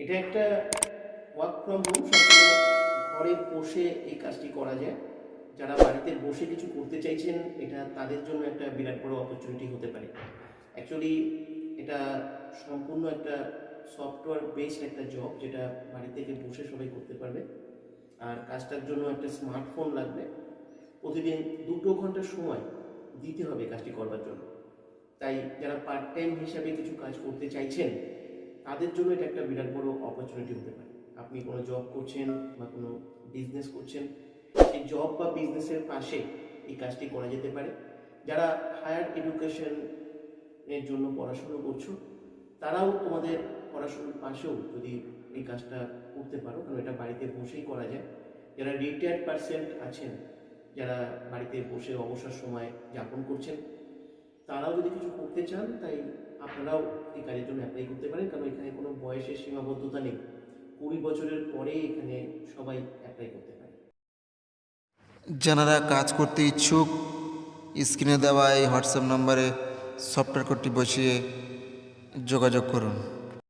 এটা একটা work from home, সম্পূর্ণ ঘরে বসে এই কাজটি করা যায়। যারা বাড়িতে বসে কিছু করতে চাইছেন, এটা তাদের জন্য একটা বিরাট বড় অপরচুনিটি হতে পারে। অ্যাকচুয়ালি এটা সম্পূর্ণ একটা সফটওয়্যার বেসড একটা জব, যেটা বাড়ি থেকে বসে সবাই করতে পারবে। আর কাজটার জন্য একটা স্মার্টফোন লাগবে। প্রতিদিন 2 ঘন্টা সময় দিতে হবে কাজটি করবার জন্য। তাই যারা পার্ট টাইম হিসাবে কিছু কাজ করতে চাইছেন, তাদের জন্য এটা একটা বিরাট বড় অপরচুনিটি হতে পারে। আপনি কোনো জব করছেন বা কোনো বিজনেস করছেন, সেই জব বা বিজনেসের পাশে এই কাজটি করা যেতে পারে। যারা হায়ার এডুকেশনের জন্য পড়াশুনো করছো, তারাও তোমাদের পড়াশোনার পাশেও যদি এই কাজটা করতে পারো, কারণ এটা বাড়িতে বসেই করা যায়। যারা রিটায়ার্ড পার্সেন্ট আছেন, যারা বাড়িতে বসে অবসর সময় যাপন করছেন, তারাও যদি কিছু করতে চান, তাই আপনারাও এই কাজের জন্য অ্যাপ্লাই করতে পারেন। কারণ এখানে কোনো বয়সের সীমাবদ্ধতা নেই। 20 বছরের পরে এখানে সবাই অ্যাপ্লাই করতে পারে। যারা কাজ করতে ইচ্ছুক, স্ক্রিনে দেওয়া এই হোয়াটসঅ্যাপ নম্বরে সফটওয়্যার কোডটি বসিয়ে যোগাযোগ করুন।